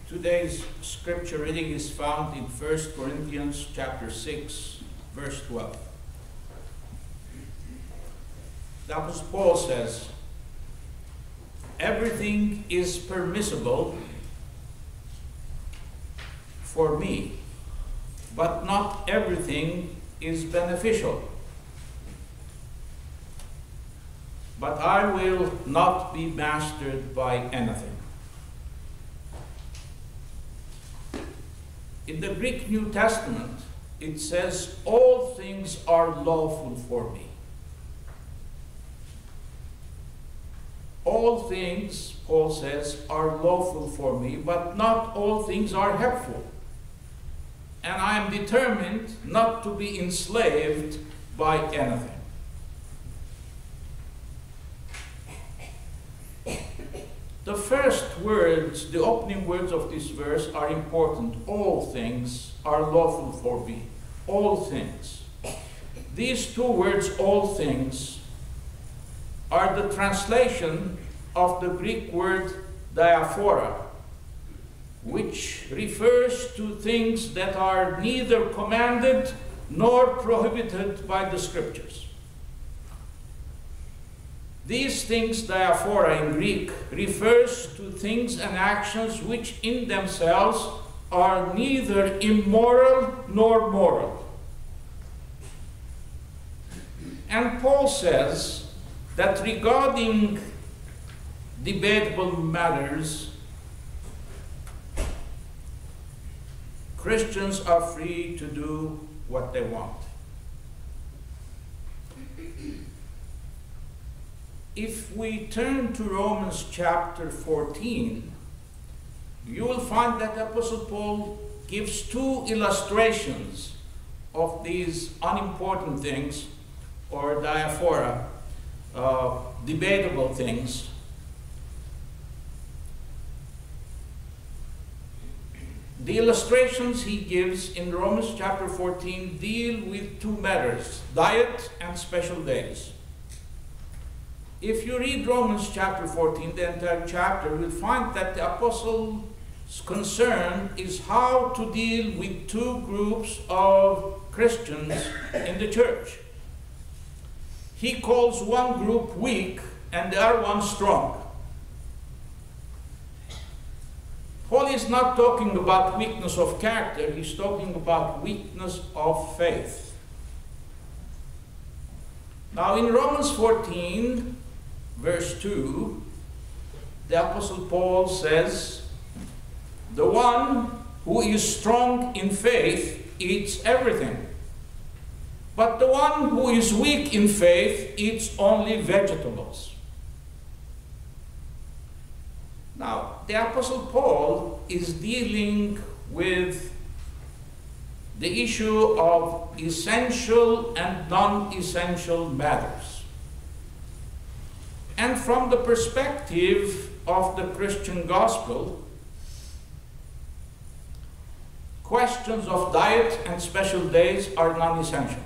Today's scripture reading is found in 1 Corinthians chapter 6, verse 12. The Apostle Paul says, "Everything is permissible for me, but not everything is beneficial. But I will not be mastered by anything." In the Greek New Testament, it says, "All things are lawful for me." All things, Paul says, are lawful for me, but not all things are helpful. And I am determined not to be enslaved by anything. The first words, the opening words of this verse are important. All things are lawful for me. All things. These two words, all things, are the translation of the Greek word diaphora, which refers to things that are neither commanded nor prohibited by the scriptures. These things, diaphora in Greek, refers to things and actions which in themselves are neither immoral nor moral. And Paul says that regarding debatable matters, Christians are free to do what they want. If we turn to Romans chapter 14, you will find that Apostle Paul gives two illustrations of these unimportant things, or diaphora, debatable things. The illustrations he gives in Romans chapter 14 deal with two matters, diet and special days. If you read Romans chapter 14, the entire chapter, you'll find that the apostle's concern is how to deal with two groups of Christians in the church. He calls one group weak and the other one strong. Paul is not talking about weakness of character, he's talking about weakness of faith. Now in Romans 14, verse 2, the Apostle Paul says, "The one who is strong in faith eats everything, but the one who is weak in faith eats only vegetables." Now, the Apostle Paul is dealing with the issue of essential and non-essential matters. And from the perspective of the Christian gospel, questions of diet and special days are non-essential.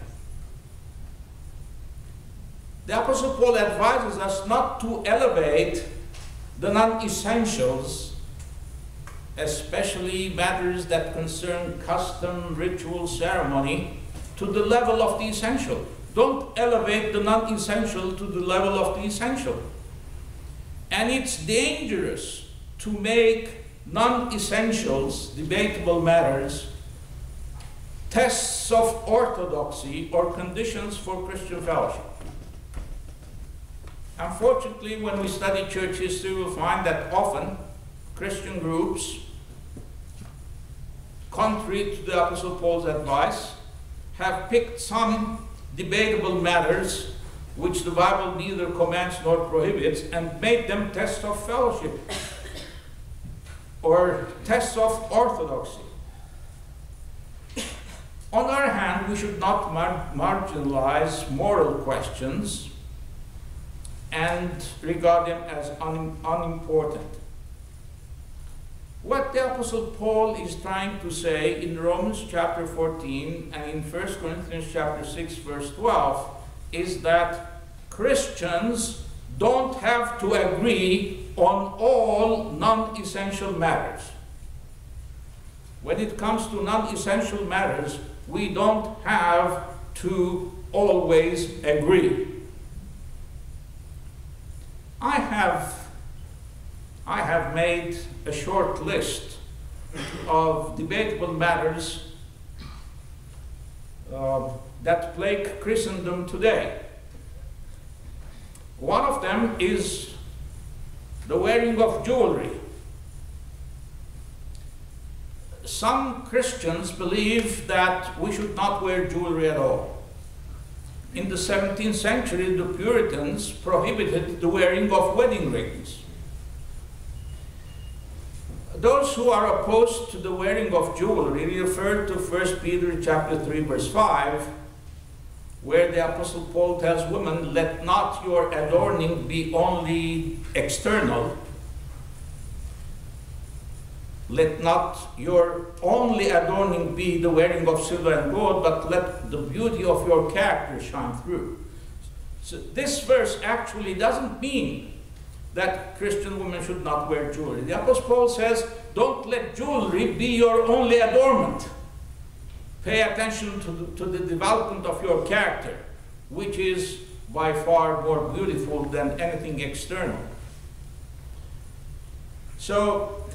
The Apostle Paul advises us not to elevate the non-essentials, especially matters that concern custom, ritual, ceremony, to the level of the essential. Don't elevate the non-essential to the level of the essential. And it's dangerous to make non-essentials, debatable matters, tests of orthodoxy or conditions for Christian fellowship. Unfortunately, when we study church history, we'll find that often Christian groups, contrary to the Apostle Paul's advice, have picked some debatable matters which the Bible neither commands nor prohibits and made them tests of fellowship or tests of orthodoxy. On the other hand, we should not marginalize moral questions and regard them as unimportant. What the Apostle Paul is trying to say in Romans chapter 14 and in 1 Corinthians chapter 6 verse 12 is that Christians don't have to agree on all non-essential matters. when it comes to non-essential matters, we don't have to always agree. I have made a short list of debatable matters that plague Christendom today. One of them is the wearing of jewelry. Some Christians believe that we should not wear jewelry at all. In the 17th century, the Puritans prohibited the wearing of wedding rings. Those who are opposed to the wearing of jewelry refer to 1 Peter chapter 3, verse 5, where the Apostle Paul tells women, "Let not your adorning be only external. Let not your only adorning be the wearing of silver and gold, but let the beauty of your character shine through." So this verse actually doesn't mean that Christian women should not wear jewelry. The Apostle Paul says, don't let jewelry be your only adornment. Pay attention to the development of your character, which is by far more beautiful than anything external. So,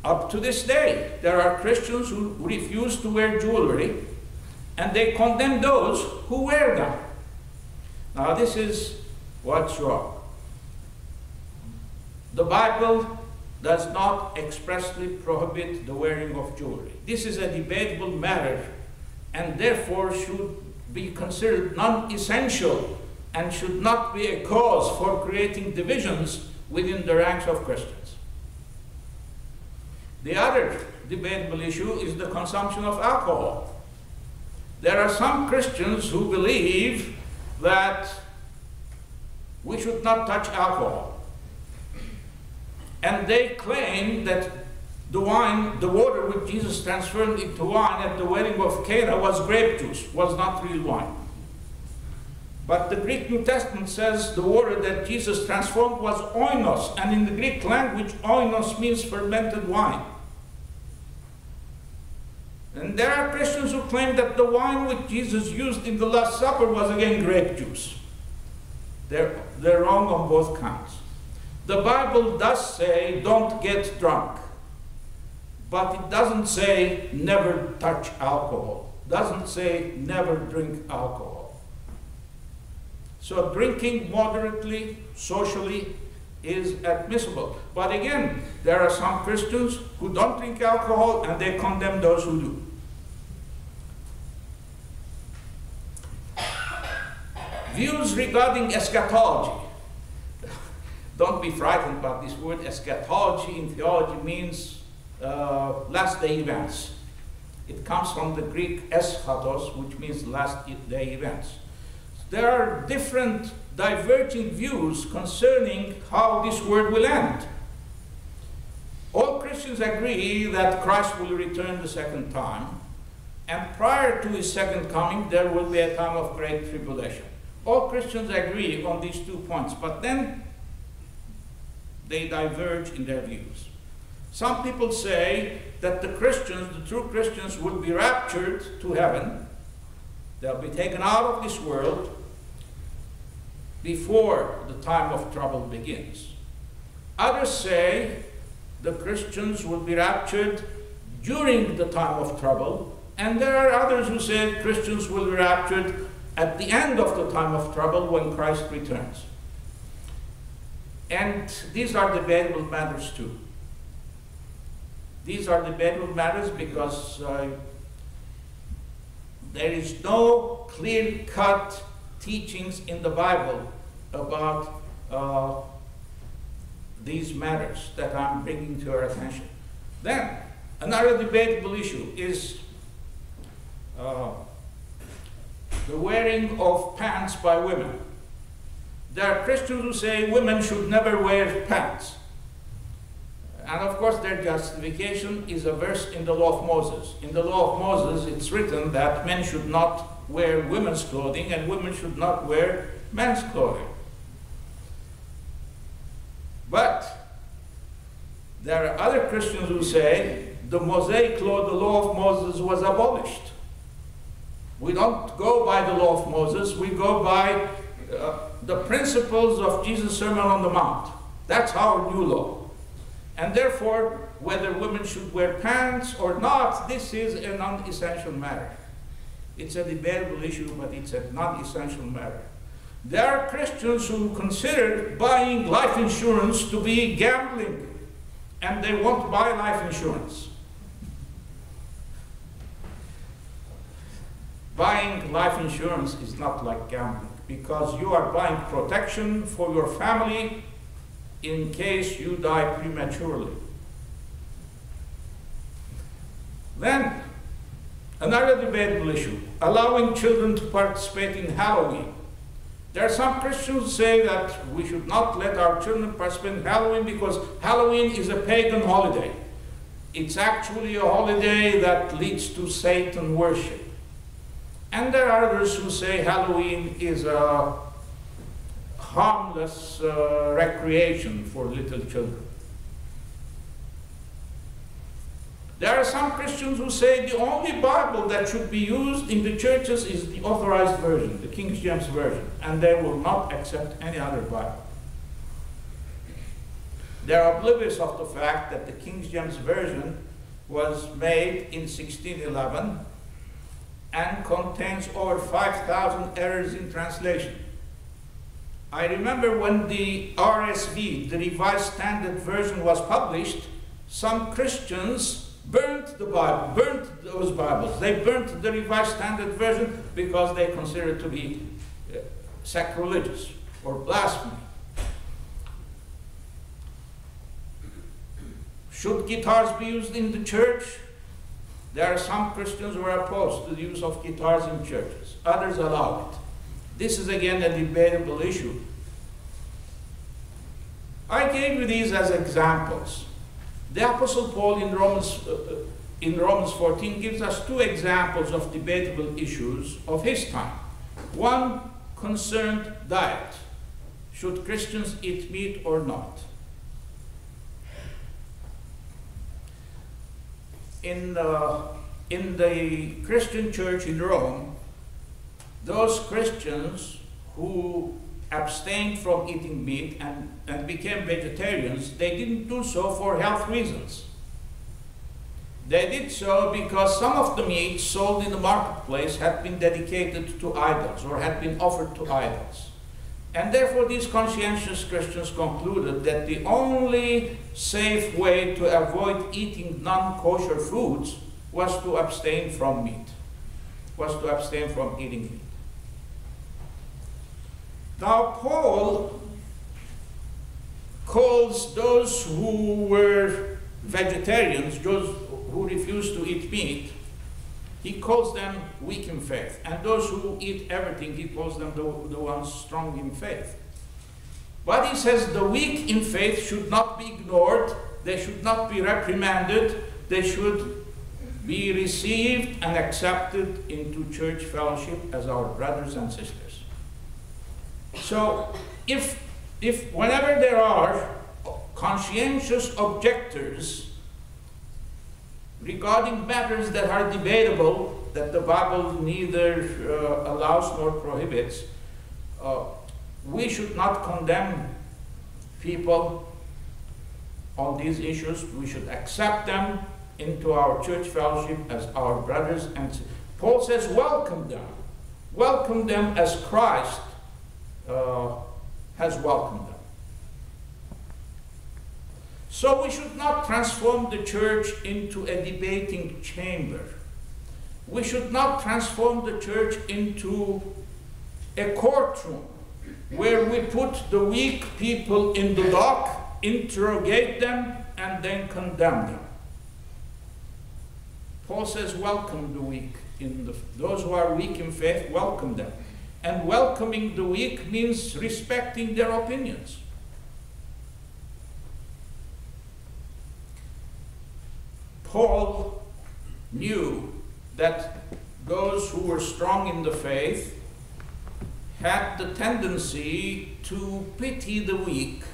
up to this day, there are Christians who refuse to wear jewelry, and they condemn those who wear them. Now, this is what's wrong. The Bible does not expressly prohibit the wearing of jewelry. This is a debatable matter, and therefore should be considered non-essential and should not be a cause for creating divisions within the ranks of Christians. The other debatable issue is the consumption of alcohol. There are some Christians who believe that we should not touch alcohol. And they claim that the water which Jesus transformed into wine at the wedding of Cana was grape juice, was not real wine. But the Greek New Testament says the water that Jesus transformed was oinos, and in the Greek language, oinos means fermented wine. And there are Christians who claim that the wine which Jesus used in the Last Supper was again grape juice. They're wrong on both counts. The Bible does say don't get drunk, but it doesn't say never touch alcohol. It doesn't say never drink alcohol. So drinking moderately, socially, is admissible. But again, there are some Christians who don't drink alcohol and they condemn those who do. Views regarding eschatology. Don't be frightened about this word. Eschatology in theology means last day events. It comes from the Greek eschatos, which means last day events. There are different diverging views concerning how this world will end. All Christians agree that Christ will return the second time, and prior to his second coming, there will be a time of great tribulation. All Christians agree on these 2 points, but then they diverge in their views. Some people say that the Christians, the true Christians, will be raptured to heaven. They'll be taken out of this world before the time of trouble begins. Others say the Christians will be raptured during the time of trouble, and there are others who say Christians will be raptured at the end of the time of trouble when Christ returns. And these are debatable matters too. These are debatable matters because there is no clear-cut teachings in the Bible about these matters that I'm bringing to your attention. Then, another debatable issue is the wearing of pants by women. There are Christians who say women should never wear pants. And of course their justification is a verse in the law of Moses. In the law of Moses it's written that men should not wear women's clothing and women should not wear men's clothing. But There are other Christians who say the Mosaic law, the law of Moses, was abolished. We don't go by the law of Moses, we go by the principles of Jesus' Sermon on the Mount. That's our new law. And therefore, whether women should wear pants or not, this is a non-essential matter. It's a debatable issue, but it's a non-essential matter. There are Christians who consider buying life insurance to be gambling, and they won't buy life insurance. Buying life insurance is not like gambling, because you are buying protection for your family in case you die prematurely. Then, another debatable issue, allowing children to participate in Halloween. There are some Christians who say that we should not let our children participate in Halloween because Halloween is a pagan holiday. It's actually a holiday that leads to Satan worship. And there are others who say Halloween is a harmless recreation for little children. There are some Christians who say the only Bible that should be used in the churches is the Authorized Version, the King James Version, and they will not accept any other Bible. They are oblivious of the fact that the King James Version was made in 1611 and contains over 5,000 errors in translation. I remember when the RSV, the Revised Standard Version, was published, some Christians burnt the Bible, burnt those Bibles. They burnt the Revised Standard Version because they considered it to be sacrilegious or blasphemy. Should guitars be used in the church? There are some Christians who are opposed to the use of guitars in churches. Others allow it. This is again a debatable issue. I gave you these as examples. The Apostle Paul in Romans 14 gives us two examples of debatable issues of his time. One concerned diet. Should Christians eat meat or not? In the Christian church in Rome, those Christians who abstained from eating meat and became vegetarians, they didn't do so for health reasons. They did so because some of the meat sold in the marketplace had been dedicated to idols or had been offered to idols. And therefore these conscientious Christians concluded that the only safe way to avoid eating non-kosher foods was to abstain from meat, was to abstain from eating meat. Now Paul calls those who were vegetarians, those who refused to eat meat, he calls them weak in faith. And those who eat everything, he calls them the ones strong in faith. But he says the weak in faith should not be ignored, they should not be reprimanded, they should be received and accepted into church fellowship as our brothers and sisters. So if whenever there are conscientious objectors regarding matters that are debatable, that the Bible neither allows nor prohibits, we should not condemn people on these issues. We should accept them into our church fellowship as our brothers and sisters. Paul says welcome them. Welcome them as Christ has welcomed them. So we should not transform the church into a debating chamber. We should not transform the church into a courtroom where we put the weak people in the dock, interrogate them, and then condemn them. Paul says, welcome the weak. Those who are weak in faith, welcome them. And welcoming the weak means respecting their opinions. Paul knew that those who were strong in the faith had the tendency to pity the weak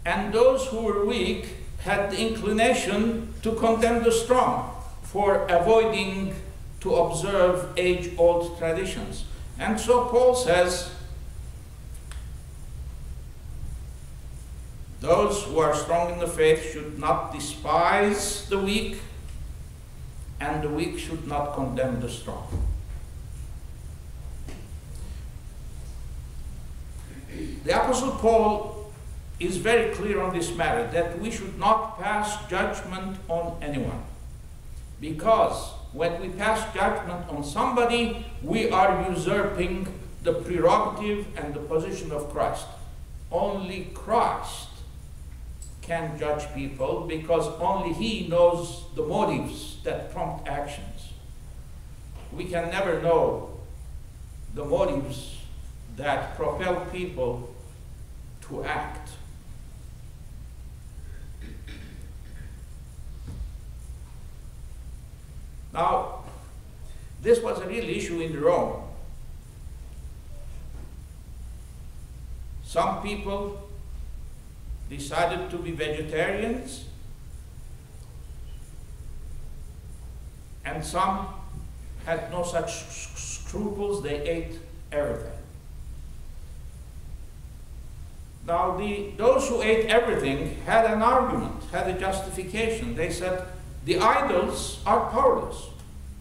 and those who were weak had the inclination to condemn the strong for avoiding to observe age-old traditions. And so Paul says, those who are strong in the faith should not despise the weak, and the weak should not condemn the strong. The Apostle Paul is very clear on this matter, that we should not pass judgment on anyone. Because when we pass judgment on somebody, we are usurping the prerogative and the position of Christ. Only Christ can judge people, because only He knows the motives that prompt actions. We can never know the motives that propel people to act. Now, this was a real issue in Rome. Some people decided to be vegetarians, and some had no such scruples, they ate everything. Now, those who ate everything had an argument, had a justification. They said, the idols are powerless.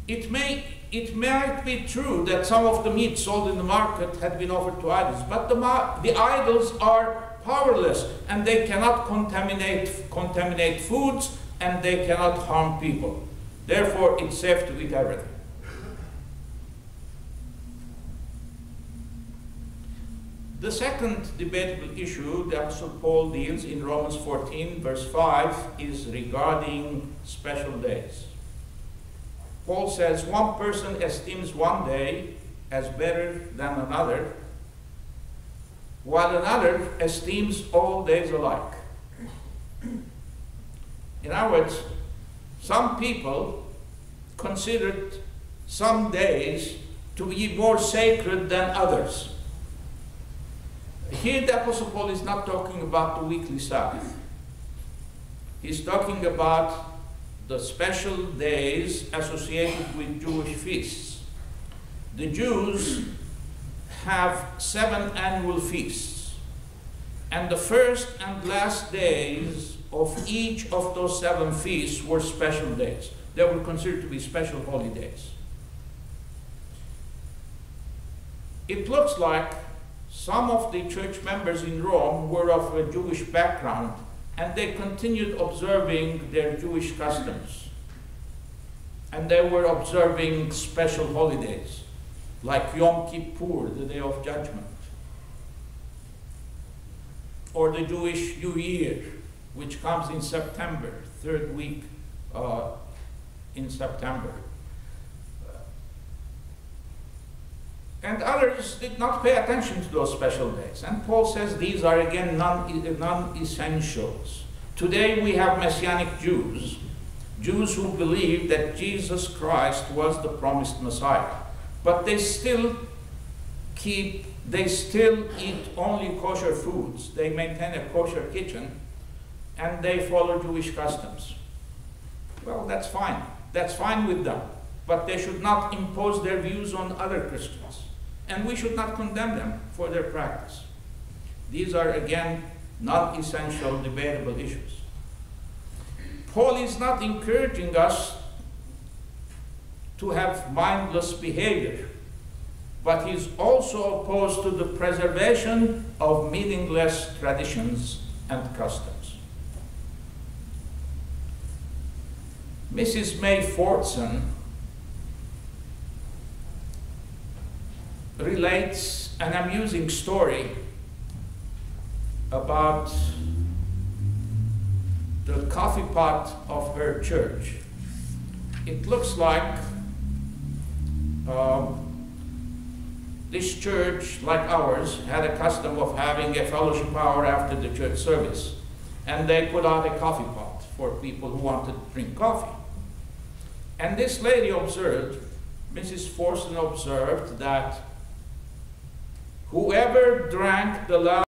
It might be true that some of the meat sold in the market had been offered to idols, but the idols are powerless, and they cannot contaminate foods, and they cannot harm people. Therefore, it's safe to eat everything. The second debatable issue that Apostle Paul deals in Romans 14, verse 5, is regarding special days. Paul says, one person esteems one day as better than another, while another esteems all days alike. In other words, some people considered some days to be more sacred than others. Here the Apostle Paul is not talking about the weekly Sabbath. He's talking about the special days associated with Jewish feasts. The Jews have 7 annual feasts, and the first and last days of each of those 7 feasts were special days. They were considered to be special holy days. It looks like some of the church members in Rome were of a Jewish background, and they continued observing their Jewish customs. And they were observing special holidays, like Yom Kippur, the Day of Judgment, or the Jewish New Year, which comes in September, 3rd week in September. And others did not pay attention to those special days. And Paul says these are again non-essentials. Today we have Messianic Jews, Jews who believe that Jesus Christ was the promised Messiah. But they still eat only kosher foods. They maintain a kosher kitchen, and they follow Jewish customs. Well, that's fine. That's fine with them. But they should not impose their views on other Christians. And we should not condemn them for their practice. These are, again, non-essential, debatable issues. Paul is not encouraging us to have mindless behavior, but he's also opposed to the preservation of meaningless traditions and customs. Mrs. May Fordson relates an amusing story about the coffee pot of her church. It looks like this church, like ours, had a custom of having a fellowship hour after the church service, and they put out a coffee pot for people who wanted to drink coffee. And this lady observed, Mrs. Forson observed, that whoever drank the last